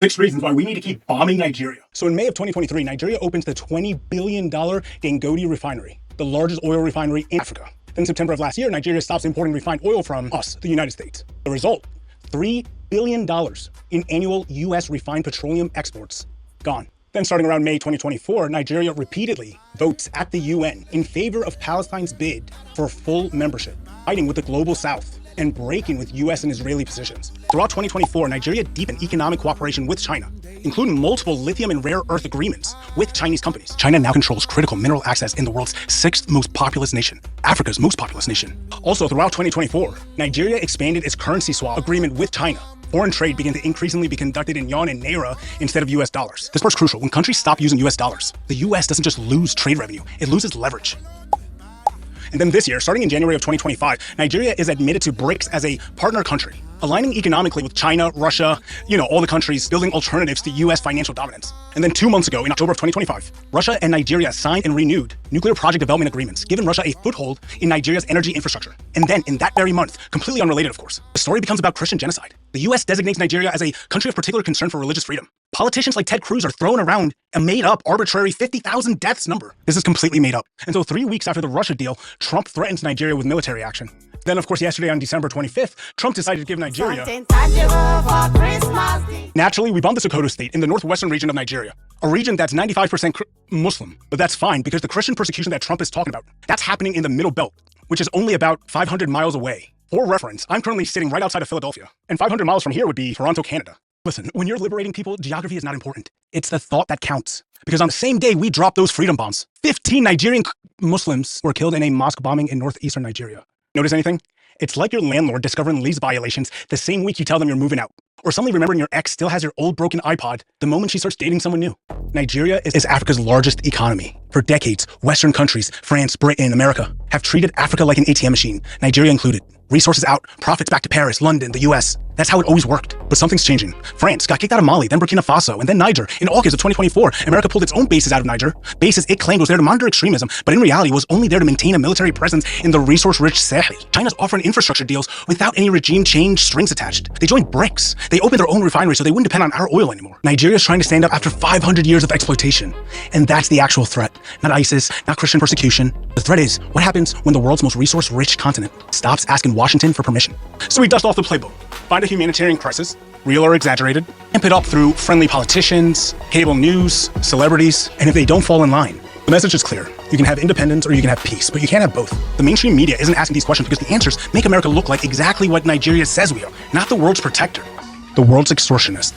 6 reasons why we need to keep bombing Nigeria. So in May of 2023, Nigeria opens the $20 billion Dangote refinery, the largest oil refinery in Africa. Then in September of last year, Nigeria stops importing refined oil from us, the United States. The result, $3 billion in annual US refined petroleum exports gone. Then starting around May 2024, Nigeria repeatedly votes at the UN in favor of Palestine's bid for full membership, fighting with the global South and breaking with US and Israeli positions. Throughout 2024, Nigeria deepened economic cooperation with China, including multiple lithium and rare earth agreements with Chinese companies. China now controls critical mineral access in the world's 6th most populous nation, Africa's most populous nation. Also, throughout 2024, Nigeria expanded its currency swap agreement with China. Foreign trade began to increasingly be conducted in yuan and naira instead of US dollars. This part's crucial. When countries stop using US dollars, the US doesn't just lose trade revenue, it loses leverage. And then this year, starting in January of 2025, Nigeria is admitted to BRICS as a partner country, aligning economically with China, Russia, all the countries, building alternatives to US financial dominance. And then 2 months ago, in October of 2025, Russia and Nigeria signed and renewed nuclear project development agreements, giving Russia a foothold in Nigeria's energy infrastructure. And then, in that very month, completely unrelated of course, the story becomes about Christian genocide. The US designates Nigeria as a country of particular concern for religious freedom. Politicians like Ted Cruz are throwing around a made-up, arbitrary 50,000 deaths number. This is completely made up. And so 3 weeks after the Russia deal, Trump threatens Nigeria with military action. Then, of course, yesterday on December 25th, Trump decided to give Nigeria... Naturally, we bombed the Sokoto state in the northwestern region of Nigeria, a region that's 95% Muslim. But that's fine, because the Christian persecution that Trump is talking about, that's happening in the Middle Belt, which is only about 500 miles away. For reference, I'm currently sitting right outside of Philadelphia, and 500 miles from here would be Toronto, Canada. Listen, when you're liberating people, geography is not important. It's the thought that counts. Because on the same day we dropped those freedom bombs, 15 Nigerian Muslims were killed in a mosque bombing in northeastern Nigeria. Notice anything? It's like your landlord discovering lease violations the same week you tell them you're moving out. Or suddenly remembering your ex still has your old broken iPod the moment she starts dating someone new. Nigeria is Africa's largest economy. For decades, Western countries, France, Britain, America, have treated Africa like an ATM machine, Nigeria included. Resources out, profits back to Paris, London, the US. That's how it always worked. But something's changing. France got kicked out of Mali, then Burkina Faso, and then Niger. In August of 2024, America pulled its own bases out of Niger. Bases it claimed was there to monitor extremism, but in reality was only there to maintain a military presence in the resource-rich Sahel. China's offering infrastructure deals without any regime change strings attached. They joined BRICS. They opened their own refinery so they wouldn't depend on our oil anymore. Nigeria's trying to stand up after 500 years of exploitation. And that's the actual threat. Not ISIS, not Christian persecution. The threat is, what happens when the world's most resource-rich continent stops asking Washington for permission? So we dust off the playbook, find a humanitarian crisis, real or exaggerated, amp it up through friendly politicians, cable news, celebrities, and if they don't fall in line, the message is clear. You can have independence or you can have peace, but you can't have both. The mainstream media isn't asking these questions because the answers make America look like exactly what Nigeria says we are, not the world's protector, the world's extortionist.